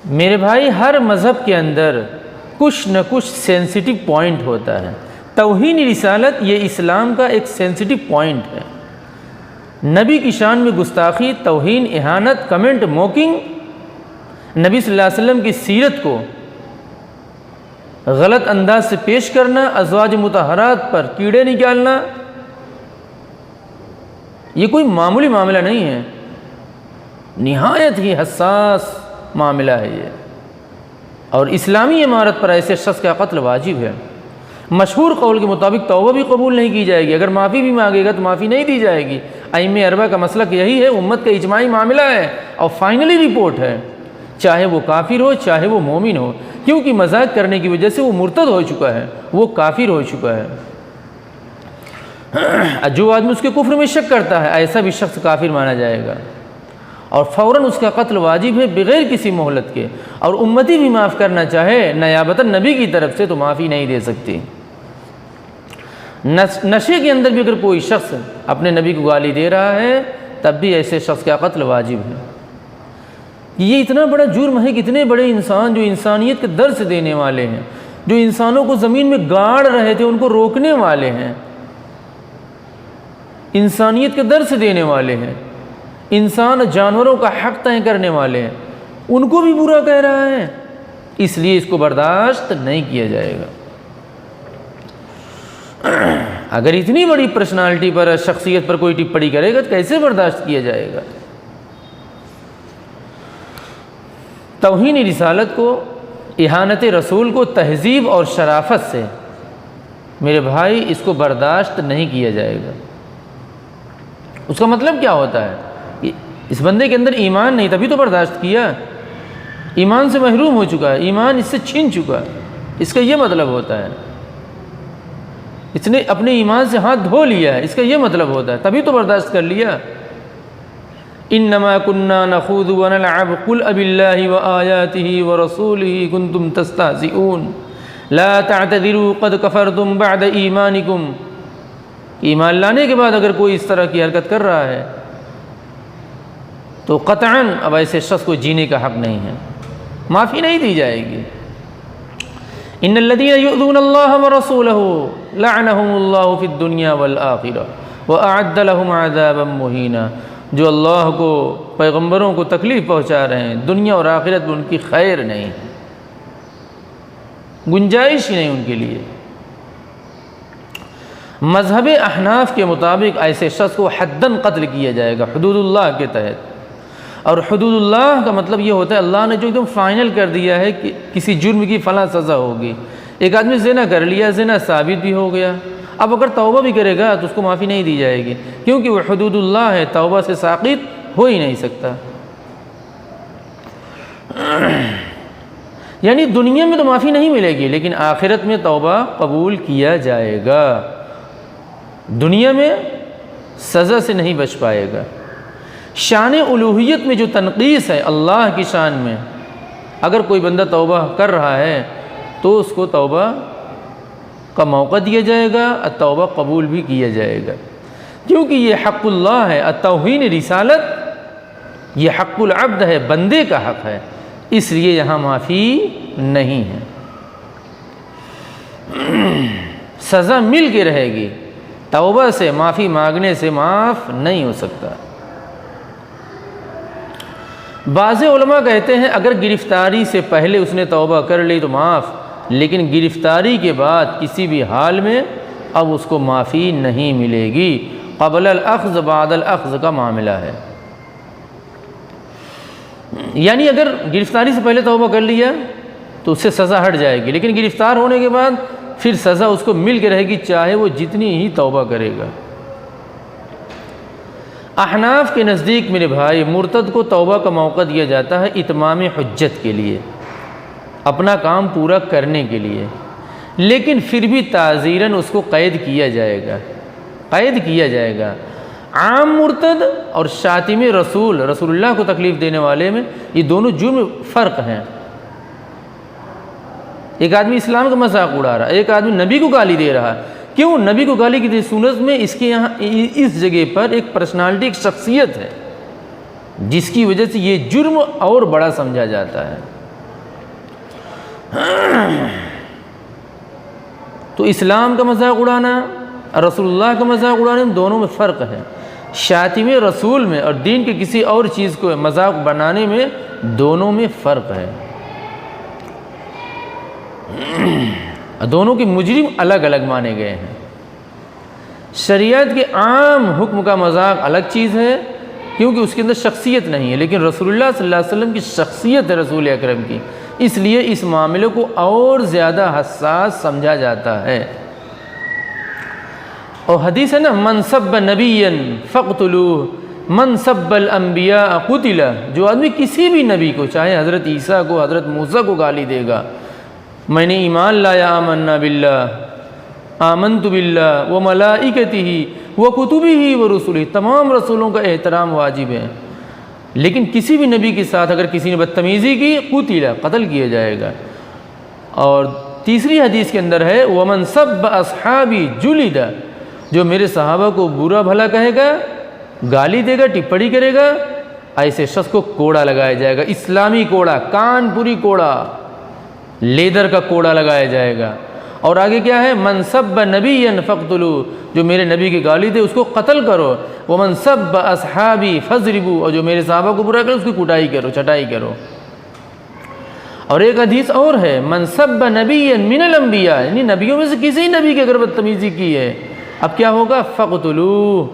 میرے بھائی، ہر مذہب کے اندر کچھ نہ کچھ سینسٹیو پوائنٹ ہوتا ہے۔ توہین رسالت یہ اسلام کا ایک سینسٹیو پوائنٹ ہے۔ نبی کی شان میں گستاخی، توہین، اہانت، کمنٹ، موکنگ، نبی صلی اللہ علیہ وسلم کی سیرت کو غلط انداز سے پیش کرنا، ازواج مطہرات پر کیڑے نکالنا، یہ کوئی معمولی معاملہ نہیں ہے، نہایت ہی حساس معاملہ ہے یہ، اور اسلامی عمارت پر ایسے شخص کا قتل واجب ہے۔ مشہور قول کے مطابق توبہ بھی قبول نہیں کی جائے گی، اگر معافی بھی مانگے گا تو معافی نہیں دی جائے گی۔ ائمہ اربعہ کا مسلک یہی ہے، امت کا اجماعی معاملہ ہے اور فائنلی رپورٹ ہے، چاہے وہ کافر ہو چاہے وہ مومن ہو، کیونکہ مذاق کرنے کی وجہ سے وہ مرتد ہو چکا ہے، وہ کافر ہو چکا ہے۔ جو آدمی اس کے کفر میں شک کرتا ہے، ایسا بھی شخص کافر مانا جائے گا اور فوراً اس کا قتل واجب ہے بغیر کسی مہلت کے، اور امتی بھی معاف کرنا چاہے نیابتاً نبی کی طرف سے تو معافی نہیں دے سکتی۔ نشے کے اندر بھی اگر کوئی شخص اپنے نبی کو گالی دے رہا ہے تب بھی ایسے شخص کا قتل واجب ہے۔ یہ اتنا بڑا جرم ہے کہ اتنے بڑے انسان جو انسانیت کے درس دینے والے ہیں، جو انسانوں کو زمین میں گاڑ رہے تھے ان کو روکنے والے ہیں، انسانیت کے درس دینے والے ہیں، انسان جانوروں کا حق طے کرنے والے ہیں، ان کو بھی برا کہہ رہا ہے، اس لیے اس کو برداشت نہیں کیا جائے گا۔ اگر اتنی بڑی پرسنالٹی پر، شخصیت پر کوئی ٹپڑی کرے گا تو کیسے برداشت کیا جائے گا؟ توہین رسالت کو، اہانت رسول کو تہذیب اور شرافت سے میرے بھائی اس کو برداشت نہیں کیا جائے گا۔ اس کا مطلب کیا ہوتا ہے کہ اس بندے کے اندر ایمان نہیں، تبھی تو برداشت کیا، ایمان سے محروم ہو چکا ہے، ایمان اس سے چھن چکا ہے، اس کا یہ مطلب ہوتا ہے، اس نے اپنے ایمان سے ہاتھ دھو لیا ہے، اس کا یہ مطلب ہوتا ہے، تبھی تو برداشت کر لیا۔ انما كنا نخوض ونلعب قل اب اللہ وآیاتہ ورسولہ کنتم تستہزئون لا تعتذروا قد کفرتم بعد ایمانکم۔ ایمان لانے کے بعد اگر کوئی اس طرح کی حرکت کر رہا ہے تو قطعاً اب ایسے شخص کو جینے کا حق نہیں ہے، معافی نہیں دی جائے گی۔ ان الذين يؤذون الله ورسوله لعنهم الله في الدنيا والآخرة واعد لهم عذابا مهينا۔ جو اللہ کو، پیغمبروں کو تکلیف پہنچا رہے ہیں، دنیا اور آخرت میں ان کی خیر نہیں، گنجائش ہی نہیں ان کے لیے۔ مذہب احناف کے مطابق ایسے شخص کو حداً قتل کیا جائے گا حدود اللہ کے تحت، اور حدود اللہ کا مطلب یہ ہوتا ہے اللہ نے جو ایک دم فائنل کر دیا ہے کہ کسی جرم کی فلاں سزا ہوگی۔ ایک آدمی زنا کر لیا، زنا ثابت بھی ہو گیا، اب اگر توبہ بھی کرے گا تو اس کو معافی نہیں دی جائے گی، کیونکہ وہ حدود اللہ ہے، توبہ سے ساقط ہو ہی نہیں سکتا۔ یعنی دنیا میں تو معافی نہیں ملے گی لیکن آخرت میں توبہ قبول کیا جائے گا، دنیا میں سزا سے نہیں بچ پائے گا۔ شان الوہیت میں جو تنقیص ہے اللہ کی شان میں، اگر کوئی بندہ توبہ کر رہا ہے تو اس کو توبہ کا موقع دیا جائے گا، توبہ قبول بھی کیا جائے گا، کیونکہ یہ حق اللہ ہے۔ توہین رسالت یہ حق العبد ہے، بندے کا حق ہے، اس لیے یہاں معافی نہیں ہے، سزا مل کے رہے گی، توبہ سے، معافی مانگنے سے معاف نہیں ہو سکتا۔ بعض علماء کہتے ہیں اگر گرفتاری سے پہلے اس نے توبہ کر لی تو معاف، لیکن گرفتاری کے بعد کسی بھی حال میں اب اس کو معافی نہیں ملے گی، قبل الاخذ بعد الاخذ کا معاملہ ہے۔ یعنی اگر گرفتاری سے پہلے توبہ کر لیا تو اس سے سزا ہٹ جائے گی، لیکن گرفتار ہونے کے بعد پھر سزا اس کو مل کے رہے گی چاہے وہ جتنی ہی توبہ کرے گا۔ احناف کے نزدیک میرے بھائی مرتد کو توبہ کا موقع دیا جاتا ہے اتمام حجت کے لیے، اپنا کام پورا کرنے کے لیے، لیکن پھر بھی تعزیراً اس کو قید کیا جائے گا، قید کیا جائے گا۔ عام مرتد اور شاتم رسول اللہ کو تکلیف دینے والے میں یہ دونوں جرم فرق ہیں۔ ایک آدمی اسلام کا مذاق اڑا رہا ہے، ایک آدمی نبی کو گالی دے رہا ہے، کیوں؟ نبی کو گالی کی صورت میں اس کے یہاں اس جگہ پر ایک پرسنالٹی، ایک شخصیت ہے جس کی وجہ سے یہ جرم اور بڑا سمجھا جاتا ہے۔ تو اسلام کا مذاق اڑانا اور رسول اللہ کا مذاق اڑانا، ان دونوں میں فرق ہے۔ شاتم رسول میں اور دین کے کسی اور چیز کو مذاق بنانے میں دونوں میں فرق ہے، دونوں کے مجرم الگ الگ مانے گئے ہیں۔ شریعت کے عام حکم کا مذاق الگ چیز ہے کیونکہ اس کے اندر شخصیت نہیں ہے، لیکن رسول اللہ صلی اللہ علیہ وسلم کی شخصیت ہے رسول اکرم کی، اس لیے اس معاملے کو اور زیادہ حساس سمجھا جاتا ہے۔ اور حدیث ہے نا، من سب نبیا فاقتلوہ من سب الانبیاء قتل، جو آدمی کسی بھی نبی کو، چاہے حضرت عیسیٰ کو، حضرت موسیٰ کو گالی دے گا، میں نے ایمان لایا، آمنا باللہ، آمنت باللہ وملائکتہ وکتبہ ورسلہ، تمام رسولوں کا احترام واجب ہے، لیکن کسی بھی نبی کے ساتھ اگر کسی نے بدتمیزی کی، قتل، قتل کیا جائے گا۔ اور تیسری حدیث کے اندر ہے، ومن سب اصحابی جلد، جو میرے صحابہ کو برا بھلا کہے گا، گالی دے گا، ٹپڑی کرے گا، ایسے شخص کو کوڑا لگایا جائے گا، اسلامی کوڑا، کانپوری کوڑا، لیدر کا کوڑا لگایا جائے گا۔ اور آگے کیا ہے، من سب نبیا فاقتلوہ، جو میرے نبی کی گالی دے اس کو قتل کرو، ومن سب اصحابی فاضربوہ، اور جو میرے صحابہ کو برا کرے اس کی کٹائی کرو، چٹائی کرو۔ اور ایک حدیث اور ہے، من سب نبیا من الانبیاء، یعنی نبیوں میں سے کسی نبی کی اگر بدتمیزی کی ہے، اب کیا ہوگا، فاقتلوہ۔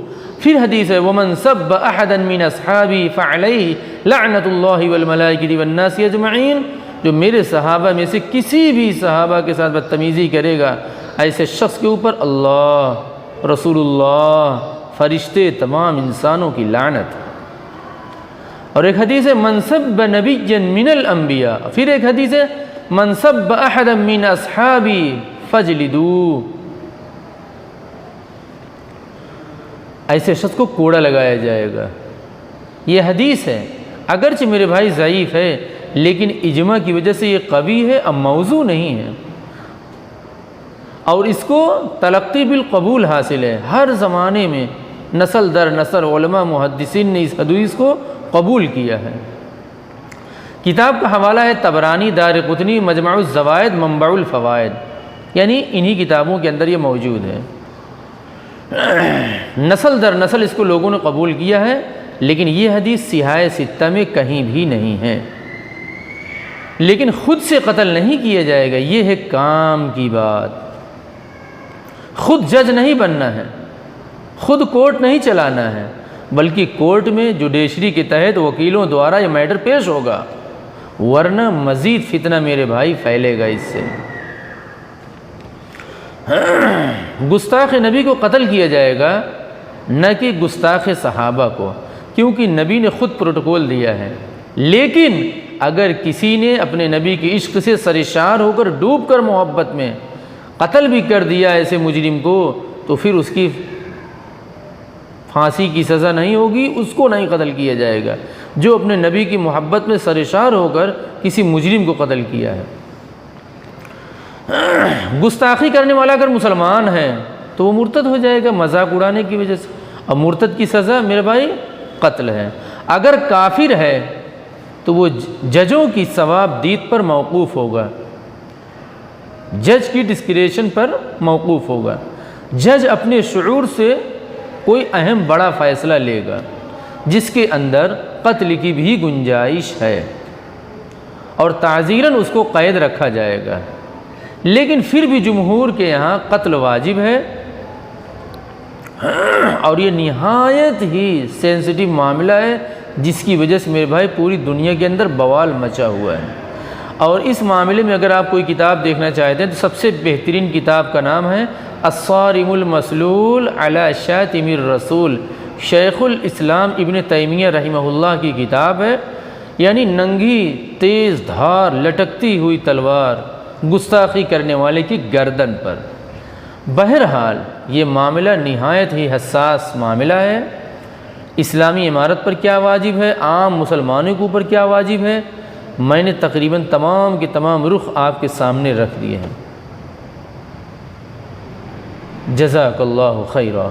پھر حدیث ہے، ومن سب احدا من اصحابی فعلیہ لعنت اللہ والملائکۃ والناس اجمعین، جو میرے صحابہ میں سے کسی بھی صحابہ کے ساتھ بدتمیزی کرے گا، ایسے شخص کے اوپر اللہ، رسول اللہ، فرشتے، تمام انسانوں کی لعنت۔ اور ایک حدیث ہے، من سب نبیا من الانبیاء، پھر ایک حدیث ہے، من سب احدا من اصحابی فاجلدوہ، ایسے شخص کو کوڑا لگایا جائے گا۔ یہ حدیث ہے، اگرچہ میرے بھائی ضعیف ہے، لیکن اجماع کی وجہ سے یہ قوی ہے، اب موضوع نہیں ہے، اور اس کو تلقی بالقبول حاصل ہے۔ ہر زمانے میں نسل در نسل علماء محدثین نے اس حدیث کو قبول کیا ہے۔ کتاب کا حوالہ ہے طبرانی، دارقطنی، مجمع الزوائد، منبع الفوائد، یعنی انہی کتابوں کے اندر یہ موجود ہے۔ نسل در نسل اس کو لوگوں نے قبول کیا ہے، لیکن یہ حدیث صحاح ستہ میں کہیں بھی نہیں ہے۔ لیکن خود سے قتل نہیں کیا جائے گا، یہ ہے کام کی بات۔ خود جج نہیں بننا ہے، خود کورٹ نہیں چلانا ہے، بلکہ کورٹ میں جوڈیشری کے تحت وکیلوں دوارا یہ میٹر پیش ہوگا، ورنہ مزید فتنہ میرے بھائی پھیلے گا اس سے۔ گستاخ نبی کو قتل کیا جائے گا، نہ کہ گستاخ صحابہ کو، کیونکہ نبی نے خود پروٹوکول دیا ہے۔ لیکن اگر کسی نے اپنے نبی کے عشق سے سرشار ہو کر، ڈوب کر محبت میں قتل بھی کر دیا ایسے مجرم کو، تو پھر اس کی پھانسی کی سزا نہیں ہوگی، اس کو نہیں قتل کیا جائے گا جو اپنے نبی کی محبت میں سرشار ہو کر کسی مجرم کو قتل کیا ہے۔ گستاخی کرنے والا اگر مسلمان ہے تو وہ مرتد ہو جائے گا مذاق اڑانے کی وجہ سے، اور مرتد کی سزا میرے بھائی قتل ہے۔ اگر کافر ہے تو وہ ججوں کی ثواب دید پر موقوف ہوگا، جج کی ڈسکریشن پر موقوف ہوگا۔ جج اپنے شعور سے کوئی اہم بڑا فیصلہ لے گا جس کے اندر قتل کی بھی گنجائش ہے، اور تعزیراً اس کو قید رکھا جائے گا، لیکن پھر بھی جمہور کے یہاں قتل واجب ہے، اور یہ نہایت ہی سینسٹیو معاملہ ہے جس کی وجہ سے میرے بھائی پوری دنیا کے اندر بوال مچا ہوا ہے۔ اور اس معاملے میں اگر آپ کوئی کتاب دیکھنا چاہتے ہیں تو سب سے بہترین کتاب کا نام ہے الصارم المسلول علی شاتم الرسول، شیخ الاسلام ابن تیمیہ رحمہ اللہ کی کتاب ہے، یعنی ننگی تیز دھار لٹکتی ہوئی تلوار گستاخی کرنے والے کی گردن پر۔ بہرحال یہ معاملہ نہایت ہی حساس معاملہ ہے۔ اسلامی امارت پر کیا واجب ہے، عام مسلمانوں کے اوپر کیا واجب ہے، میں نے تقریباً تمام کے تمام رخ آپ کے سامنے رکھ دیے ہیں۔ جزاک اللہ خیرا۔